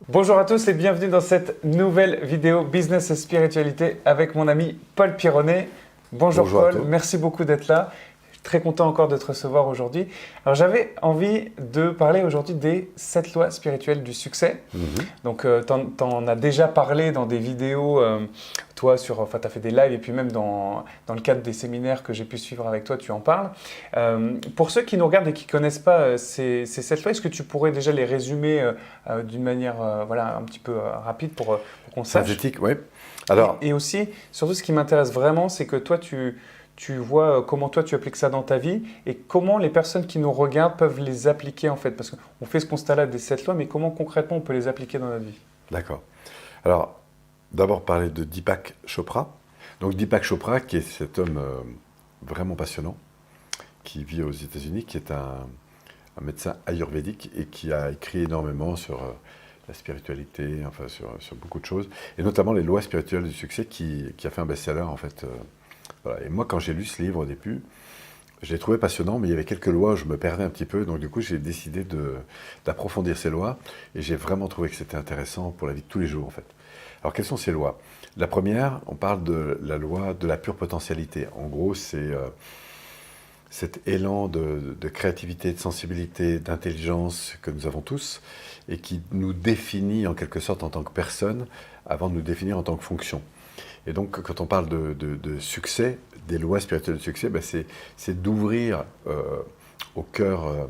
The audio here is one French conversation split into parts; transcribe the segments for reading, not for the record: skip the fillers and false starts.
Bonjour à tous et bienvenue dans cette nouvelle vidéo Business et Spiritualité avec mon ami Paul Pironnet. Bonjour Paul, merci beaucoup d'être là. Je suis très content encore de te recevoir aujourd'hui. Alors j'avais envie de parler aujourd'hui des 7 lois spirituelles du succès. Donc tu en as déjà parlé dans des vidéos, toi, tu as fait des lives et puis même dans le cadre des séminaires que j'ai pu suivre avec toi, tu en parles. Pour ceux qui nous regardent et qui ne connaissent pas ces 7 lois, est-ce que tu pourrais déjà les résumer d'une manière un petit peu rapide pour qu'on sache? Synthétique, oui. Alors, et aussi, surtout ce qui m'intéresse vraiment, c'est que toi, tu vois comment toi tu appliques ça dans ta vie et comment les personnes qui nous regardent peuvent les appliquer en fait. Parce qu'on fait ce constat-là des 7 lois, mais comment concrètement on peut les appliquer dans notre vie? d'accord. Alors, d'abord parler de Deepak Chopra. Donc Deepak Chopra, qui est cet homme vraiment passionnant, qui vit aux États-Unis, qui est un médecin ayurvédique et qui a écrit énormément sur la spiritualité, enfin sur beaucoup de choses, et notamment les lois spirituelles du succès, qui a fait un best-seller en fait. Voilà. Et moi, quand j'ai lu ce livre au début, je l'ai trouvé passionnant, mais il y avait quelques lois où je me perdais un petit peu, donc du coup j'ai décidé d'approfondir ces lois, et j'ai vraiment trouvé que c'était intéressant pour la vie de tous les jours en fait. Alors quelles sont ces lois? La première, on parle de la loi de la pure potentialité. En gros, c'est cet élan de créativité, de sensibilité, d'intelligence que nous avons tous, et qui nous définit en quelque sorte en tant que personne, avant de nous définir en tant que fonction. Et donc, quand on parle de succès, des lois spirituelles de succès, ben c'est d'ouvrir au cœur,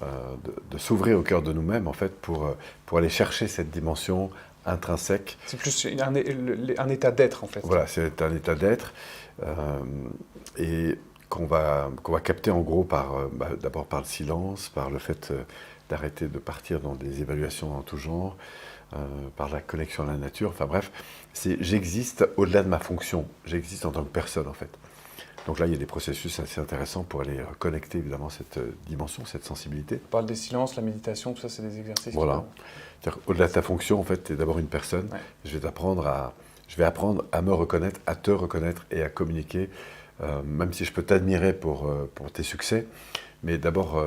de s'ouvrir au cœur de nous-mêmes, en fait, pour aller chercher cette dimension intrinsèque. C'est plus un état d'être, en fait. Voilà, c'est un état d'être, et qu'on va capter, en gros, d'abord par le silence, par le fait d'arrêter de partir dans des évaluations en tout genre, par la connexion à la nature, enfin bref, j'existe au-delà de ma fonction, j'existe en tant que personne en fait. Donc là, il y a des processus assez intéressants pour aller reconnecter évidemment cette dimension, cette sensibilité. On parle des silences, la méditation, tout ça, c'est des exercices. Voilà. Au-delà de ta fonction, en fait, tu es d'abord une personne. Ouais. Je vais apprendre à me reconnaître, à te reconnaître et à communiquer, même si je peux t'admirer pour tes succès, mais d'abord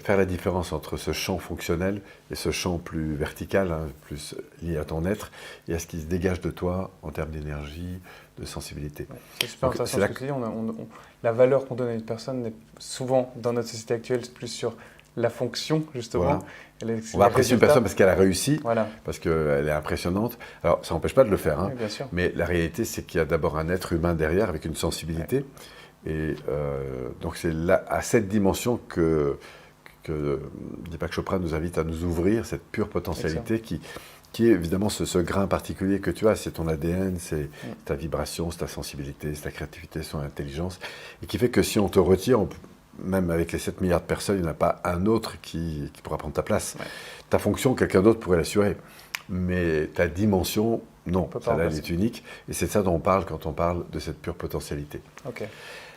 faire la différence entre ce champ fonctionnel et ce champ plus vertical, hein, plus lié à ton être, et à ce qui se dégage de toi en termes d'énergie, de sensibilité. Ouais, c'est super intéressant ce que tu dis. La valeur qu'on donne à une personne est souvent, dans notre société actuelle, plus sur la fonction, justement. Voilà. On va apprécier une personne parce qu'elle a réussi, voilà, parce qu'elle est impressionnante. Alors, ça n'empêche pas de le faire, hein, oui, bien sûr. Mais la réalité, c'est qu'il y a d'abord un être humain derrière avec une sensibilité. Ouais. Et donc c'est à cette dimension que Deepak Chopra nous invite à nous ouvrir, cette pure potentialité qui est évidemment ce grain particulier que tu as, c'est ton ADN, c'est ta vibration, c'est ta sensibilité, c'est ta créativité, c'est ton intelligence, et qui fait que si on te retire, même avec les 7 milliards de personnes, il n'y en a pas un autre qui pourra prendre ta place. Ouais. Ta fonction, quelqu'un d'autre pourrait l'assurer, mais ta dimension, non, celle-là, elle est unique, et c'est de ça dont on parle quand on parle de cette pure potentialité. Okay.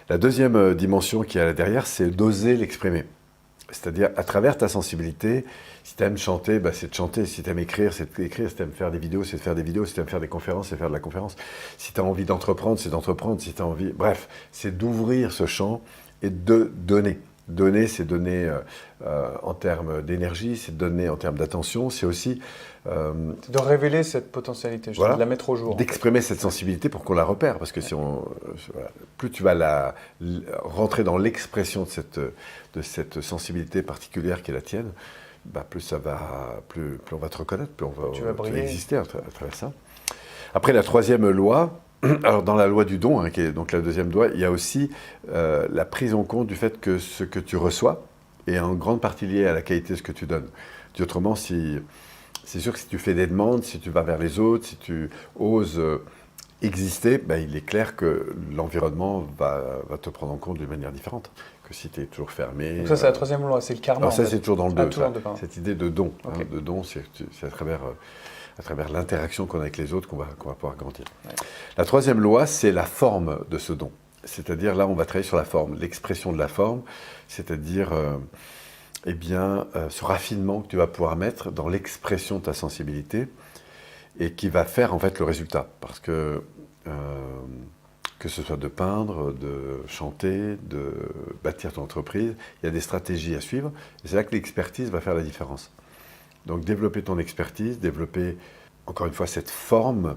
La deuxième dimension qui est là derrière, c'est d'oser l'exprimer. C'est-à-dire, à travers ta sensibilité, si tu aimes chanter, bah, c'est de chanter. Si tu aimes écrire, c'est d'écrire. Si tu aimes faire des vidéos, c'est de faire des vidéos. Si tu aimes faire des conférences, c'est de faire de la conférence. Si tu as envie d'entreprendre, c'est d'entreprendre. Si tu as envie... Bref, c'est d'ouvrir ce champ et de donner. Donner, c'est donner en termes d'énergie, c'est donner en termes d'attention, c'est aussi... c'est de révéler cette potentialité, voilà, de la mettre au jour. D'exprimer cette sensibilité pour qu'on la repère, parce que si plus tu vas rentrer dans l'expression de cette sensibilité particulière qui est la tienne, bah plus on va te reconnaître, plus tu vas exister à travers ça. Après, la troisième loi, alors dans la loi du don, hein, qui est donc la deuxième loi, il y a aussi la prise en compte du fait que ce que tu reçois est en grande partie lié à la qualité de ce que tu donnes. Dit autrement, c'est sûr que si tu fais des demandes, si tu vas vers les autres, si tu oses exister, ben il est clair que l'environnement va te prendre en compte d'une manière différente que si tu es toujours fermé. Donc ça, c'est la troisième loi, c'est le karma. Alors ça, c'est toujours dans le 2. Cette idée de don. Okay. Hein, de don, c'est à travers l'interaction qu'on a avec les autres qu'on va pouvoir grandir. Ouais. La troisième loi, c'est la forme de ce don. C'est-à-dire, là, on va travailler sur la forme, l'expression de la forme, c'est-à-dire ce raffinement que tu vas pouvoir mettre dans l'expression de ta sensibilité et qui va faire en fait le résultat. Parce que ce soit de peindre, de chanter, de bâtir ton entreprise, il y a des stratégies à suivre et c'est là que l'expertise va faire la différence. Donc développer ton expertise, développer encore une fois cette forme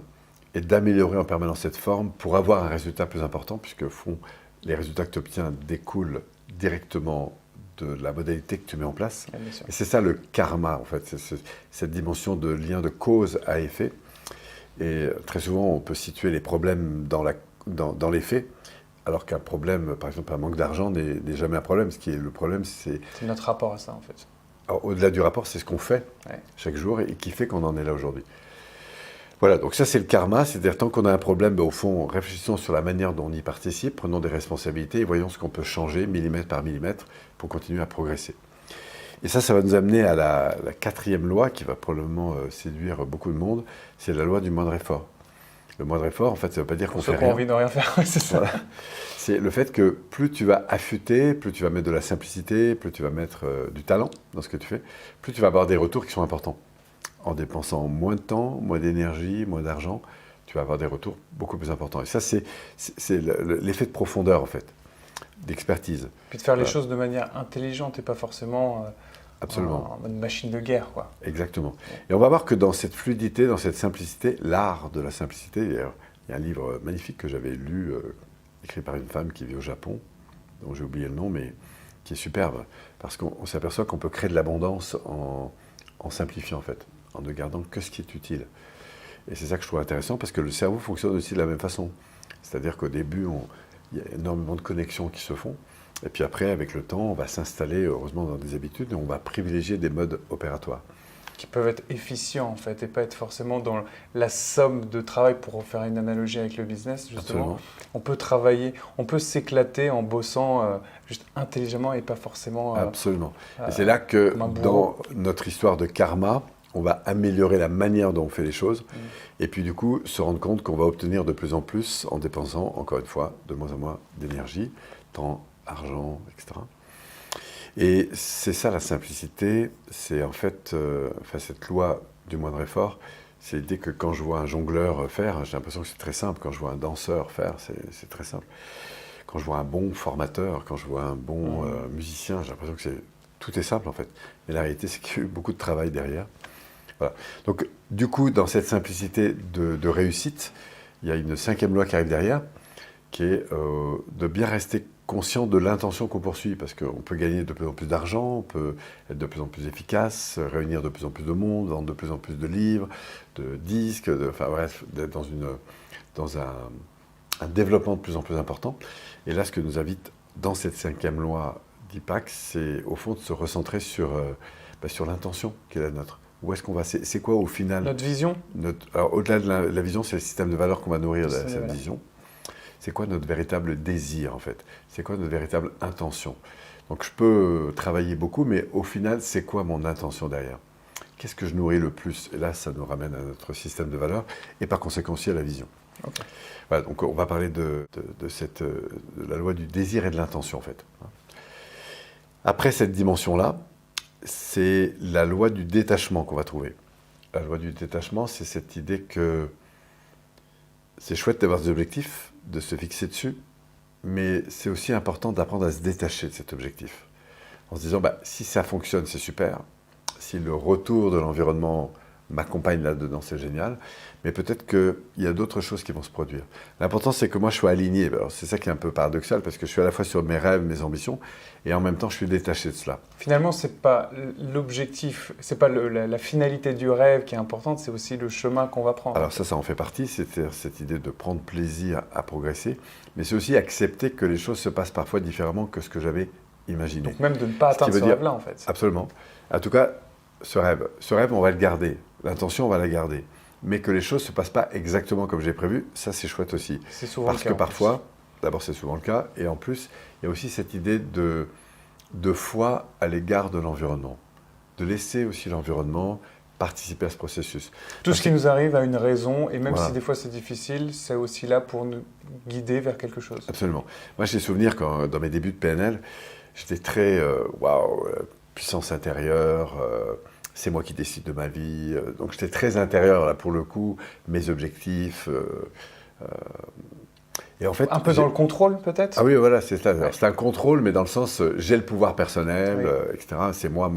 et d'améliorer en permanence cette forme pour avoir un résultat plus important, puisque au fond, les résultats que tu obtiens découlent directement de la modalité que tu mets en place. Et c'est ça le karma, en fait, c'est cette dimension de lien de cause à effet. Et très souvent, on peut situer les problèmes dans les faits, alors qu'un problème, par exemple un manque d'argent, n'est jamais un problème. Ce qui est le problème, c'est notre rapport à ça, en fait. Au-delà du rapport, c'est ce qu'on fait chaque jour et qui fait qu'on en est là aujourd'hui. Voilà, donc ça c'est le karma, c'est-à-dire tant qu'on a un problème, au fond, réfléchissons sur la manière dont on y participe, prenons des responsabilités et voyons ce qu'on peut changer millimètre par millimètre pour continuer à progresser. Et ça va nous amener à la 4e loi qui va probablement séduire beaucoup de monde, c'est la loi du moindre effort. Le moindre effort, en fait, ça ne veut pas dire qu'on fait rien. Ceux qui ont envie de rien faire, c'est ça. Voilà. C'est le fait que plus tu vas affûter, plus tu vas mettre de la simplicité, plus tu vas mettre du talent dans ce que tu fais, plus tu vas avoir des retours qui sont importants. En dépensant moins de temps, moins d'énergie, moins d'argent, tu vas avoir des retours beaucoup plus importants. Et ça, c'est l'effet de profondeur, en fait, d'expertise. Puis de faire les choses de manière intelligente et pas forcément Absolument. en mode machine de guerre, quoi. Exactement. Et on va voir que dans cette fluidité, dans cette simplicité, l'art de la simplicité, il y a un livre magnifique que j'avais lu, écrit par une femme qui vit au Japon, dont j'ai oublié le nom, mais qui est superbe, parce qu'on s'aperçoit qu'on peut créer de l'abondance en simplifiant, en fait, en ne gardant que ce qui est utile. Et c'est ça que je trouve intéressant, parce que le cerveau fonctionne aussi de la même façon. C'est-à-dire qu'au début, il y a énormément de connexions qui se font, et puis après, avec le temps, on va s'installer, heureusement, dans des habitudes, et on va privilégier des modes opératoires. Qui peuvent être efficients, en fait, et pas être forcément dans la somme de travail, pour faire une analogie avec le business, justement. Absolument. On peut travailler, on peut s'éclater en bossant juste intelligemment et pas forcément... Absolument. Et c'est là que, dans notre histoire de karma, on va améliorer la manière dont on fait les choses, et puis du coup, se rendre compte qu'on va obtenir de plus en plus en dépensant, encore une fois, de moins en moins d'énergie, temps, argent, etc. Et c'est ça la simplicité, c'est en fait, cette loi du moindre effort, c'est l'idée que quand je vois un jongleur faire, j'ai l'impression que c'est très simple, quand je vois un danseur faire, c'est très simple. Quand je vois un bon formateur, quand je vois un bon musicien, j'ai l'impression que tout est simple en fait. Mais la réalité, c'est qu'il y a eu beaucoup de travail derrière. Voilà. Donc du coup, dans cette simplicité de réussite, il y a une 5e loi qui arrive derrière, qui est de bien rester conscient de l'intention qu'on poursuit, parce qu'on peut gagner de plus en plus d'argent, on peut être de plus en plus efficace, réunir de plus en plus de monde, vendre de plus en plus de livres, de disques, enfin bref, d'être dans un développement de plus en plus important. Et là, ce que nous invite dans cette 5e loi d'Impact, c'est au fond de se recentrer sur l'intention qui est la nôtre. Où est-ce qu'on va? C'est quoi au final? Notre vision? Alors au-delà de la vision, c'est le système de valeurs qu'on va nourrir cette vision. C'est quoi notre véritable désir, en fait? C'est quoi notre véritable intention? Donc, je peux travailler beaucoup, mais au final, c'est quoi mon intention derrière? Qu'est-ce que je nourris le plus? Et là, ça nous ramène à notre système de valeurs et par conséquent aussi à la vision. Okay. Voilà, donc on va parler de la loi du désir et de l'intention, en fait. Après cette dimension-là, c'est la loi du détachement qu'on va trouver. La loi du détachement, c'est cette idée que c'est chouette d'avoir des objectifs, de se fixer dessus, mais c'est aussi important d'apprendre à se détacher de cet objectif. En se disant, si ça fonctionne, c'est super. Si le retour de l'environnement m'accompagne là-dedans, c'est génial. Mais peut-être qu'il y a d'autres choses qui vont se produire. L'important, c'est que moi, je sois aligné. Alors, c'est ça qui est un peu paradoxal, parce que je suis à la fois sur mes rêves, mes ambitions, et en même temps, je suis détaché de cela. Finalement, ce n'est pas l'objectif, ce n'est pas la finalité du rêve qui est importante, c'est aussi le chemin qu'on va prendre. Alors ça en fait partie, c'est cette idée de prendre plaisir à progresser, mais c'est aussi accepter que les choses se passent parfois différemment que ce que j'avais imaginé. Donc même de ne pas atteindre ce rêve-là, en fait. Absolument. En tout cas, ce rêve, on va le garder. L'intention, on va la garder. Mais que les choses ne se passent pas exactement comme j'ai prévu, ça c'est chouette aussi. C'est souvent le cas. Parce que parfois, d'abord c'est souvent le cas, et en plus, il y a aussi cette idée de foi à l'égard de l'environnement. De laisser aussi l'environnement participer à ce processus. Tout ce qui nous arrive a une raison, et même si des fois c'est difficile, c'est aussi là pour nous guider vers quelque chose. Absolument. Moi j'ai souvenir quand, dans mes débuts de PNL, j'étais très puissance intérieure, c'est moi qui décide de ma vie. Donc j'étais très intérieur là pour le coup, mes objectifs. Et en fait, un peu dans le contrôle peut-être. Ah oui, voilà, c'est ça. Ouais. C'est un contrôle, mais dans le sens, j'ai le pouvoir personnel, oui. etc. C'est moi.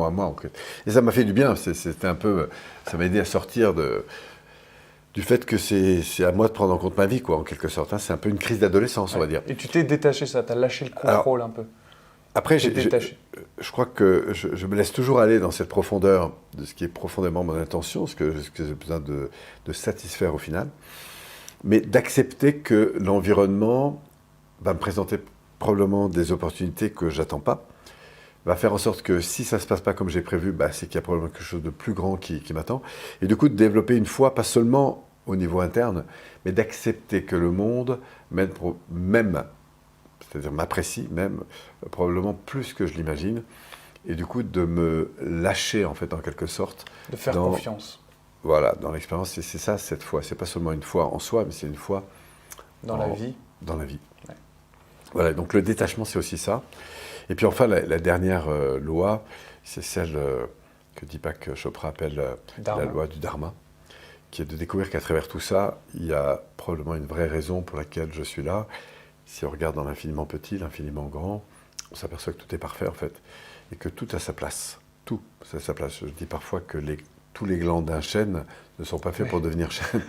Et ça m'a fait du bien. C'était un peu, ça m'a aidé à sortir du fait que c'est à moi de prendre en compte ma vie, quoi, en quelque sorte. Hein. C'est un peu une crise d'adolescence, on va dire. Et tu t'es détaché, ça, tu as lâché le contrôle un peu. Après, je crois que je me laisse toujours aller dans cette profondeur de ce qui est profondément mon intention, ce que j'ai besoin de satisfaire au final, mais d'accepter que l'environnement va me présenter probablement des opportunités que j'attends pas, va faire en sorte que si ça se passe pas comme j'ai prévu, bah, c'est qu'il y a probablement quelque chose de plus grand qui m'attend, et du coup de développer une foi, pas seulement au niveau interne, mais d'accepter que le monde même c'est-à-dire m'apprécie même, probablement plus que je l'imagine, et du coup de me lâcher en fait en quelque sorte. De faire confiance. Voilà, dans l'expérience, c'est ça cette foi. C'est pas seulement une foi en soi, mais c'est une foi dans la vie. Dans la vie. Ouais. Voilà, donc le détachement c'est aussi ça. Et puis enfin la dernière loi, c'est celle que Deepak Chopra appelle la loi du Dharma, qui est de découvrir qu'à travers tout ça, il y a probablement une vraie raison pour laquelle je suis là. Si on regarde dans l'infiniment petit, l'infiniment grand, on s'aperçoit que tout est parfait en fait, et que tout a sa place. Tout a sa place. Je dis parfois que tous les glands d'un chêne ne sont pas faits pour devenir chêne.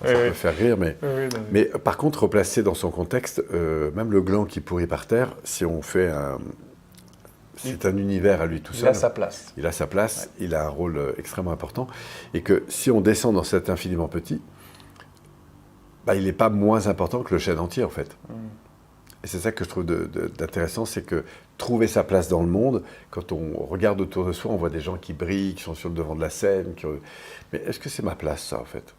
Ça peut faire rire, mais par contre, replacé dans son contexte, même le gland qui pourrit par terre, si on fait c'est un univers à lui tout seul. Il a sa place. Il a sa place, il a un rôle extrêmement important, et que si on descend dans cet infiniment petit, bah, il n'est pas moins important que le chêne entier, en fait. Et c'est ça que je trouve d'intéressant, c'est que trouver sa place dans le monde, quand on regarde autour de soi, on voit des gens qui brillent, qui sont sur le devant de la scène. Mais est-ce que c'est ma place, ça, en fait?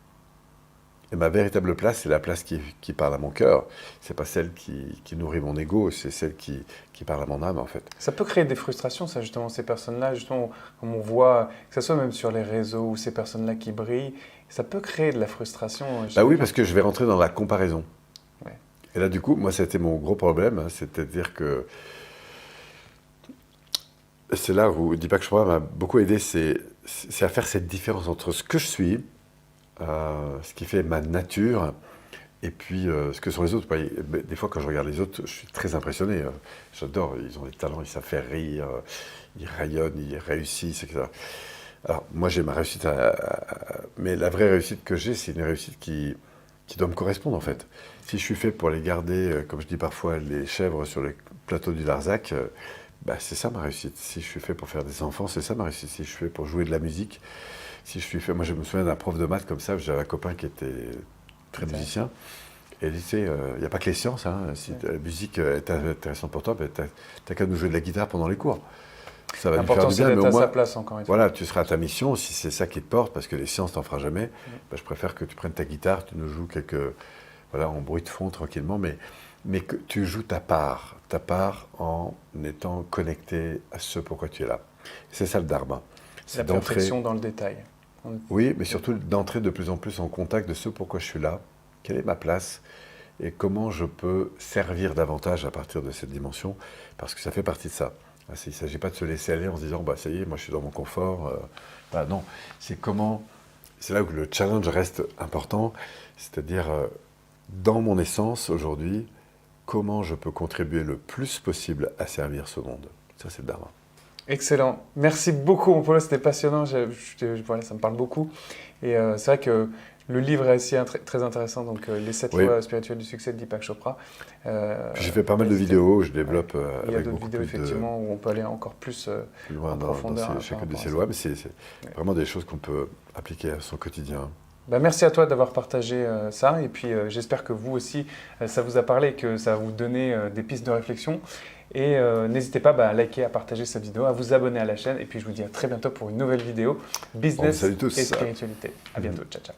Et ma véritable place, c'est la place qui parle à mon cœur. C'est pas celle qui nourrit mon ego, c'est celle qui parle à mon âme, en fait. Ça peut créer des frustrations, ça, justement, ces personnes-là, justement, comme on voit, que ce soit même sur les réseaux, ou ces personnes-là qui brillent, ça peut créer de la frustration. Bah oui, parce que je vais rentrer dans la comparaison. Ouais. Et là, du coup, moi, ça a été mon gros problème, hein, c'est-à-dire que c'est là où Deepak Chopra m'a beaucoup aidé, c'est à faire cette différence entre ce que je suis, ce qui fait ma nature, et puis ce que sont les autres. Des fois, quand je regarde les autres, je suis très impressionné. J'adore, ils ont des talents, ils savent faire rire, ils rayonnent, ils réussissent, etc. Alors, moi, j'ai ma réussite, mais la vraie réussite que j'ai, c'est une réussite qui doit me correspondre, en fait. Si je suis fait pour les garder, comme je dis parfois, les chèvres sur les plateaux du Larzac, bah, c'est ça ma réussite. Si je suis fait pour faire des enfants, c'est ça ma réussite. Si je suis fait pour jouer de la musique, si je suis fait... Moi, je me souviens d'un prof de maths comme ça, j'avais un copain qui était très musicien, et il disait, il n'y a pas que les sciences, hein. Si la musique est intéressante pour toi, ben, t'as qu'à nous jouer de la guitare pendant les cours. Ça va lui faire du bien, mais au moins, sa place, encore une fois. voilà, tu seras à ta mission, si c'est ça qui te porte, parce que les sciences t'en fera jamais, ben, je préfère que tu prennes ta guitare, tu nous joues en bruit de fond tranquillement, mais que tu joues ta part en étant connecté à ce pourquoi tu es là. C'est ça le Dharma. C'est la perfection dans le détail. Oui, mais surtout d'entrer de plus en plus en contact de ce pourquoi je suis là, quelle est ma place, et comment je peux servir davantage à partir de cette dimension, parce que ça fait partie de ça. Il ne s'agit pas de se laisser aller en se disant bah, « ça y est, moi je suis dans mon confort ». Non, c'est là où le challenge reste important, c'est-à-dire dans mon essence aujourd'hui, comment je peux contribuer le plus possible à servir ce monde. Ça, c'est le Dharma. Excellent. Merci beaucoup, mon Paulo, c'était passionnant. Voilà, ça me parle beaucoup. Et c'est vrai que le livre est aussi très intéressant, donc les 7 lois spirituelles du succès de Deepak Chopra. J'ai fait pas mal de vidéos, je développe il y a d'autres vidéos, effectivement, où on peut aller encore plus loin en profondeur dans chacune de ces lois, mais c'est vraiment des choses qu'on peut appliquer à son quotidien. Bah, merci à toi d'avoir partagé ça, et puis j'espère que vous aussi, ça vous a parlé, que ça va vous donner des pistes de réflexion. Et n'hésitez pas à liker, à partager cette vidéo, à vous abonner à la chaîne. Et puis je vous dis à très bientôt pour une nouvelle vidéo Business et Spiritualité. À bientôt, ciao ciao.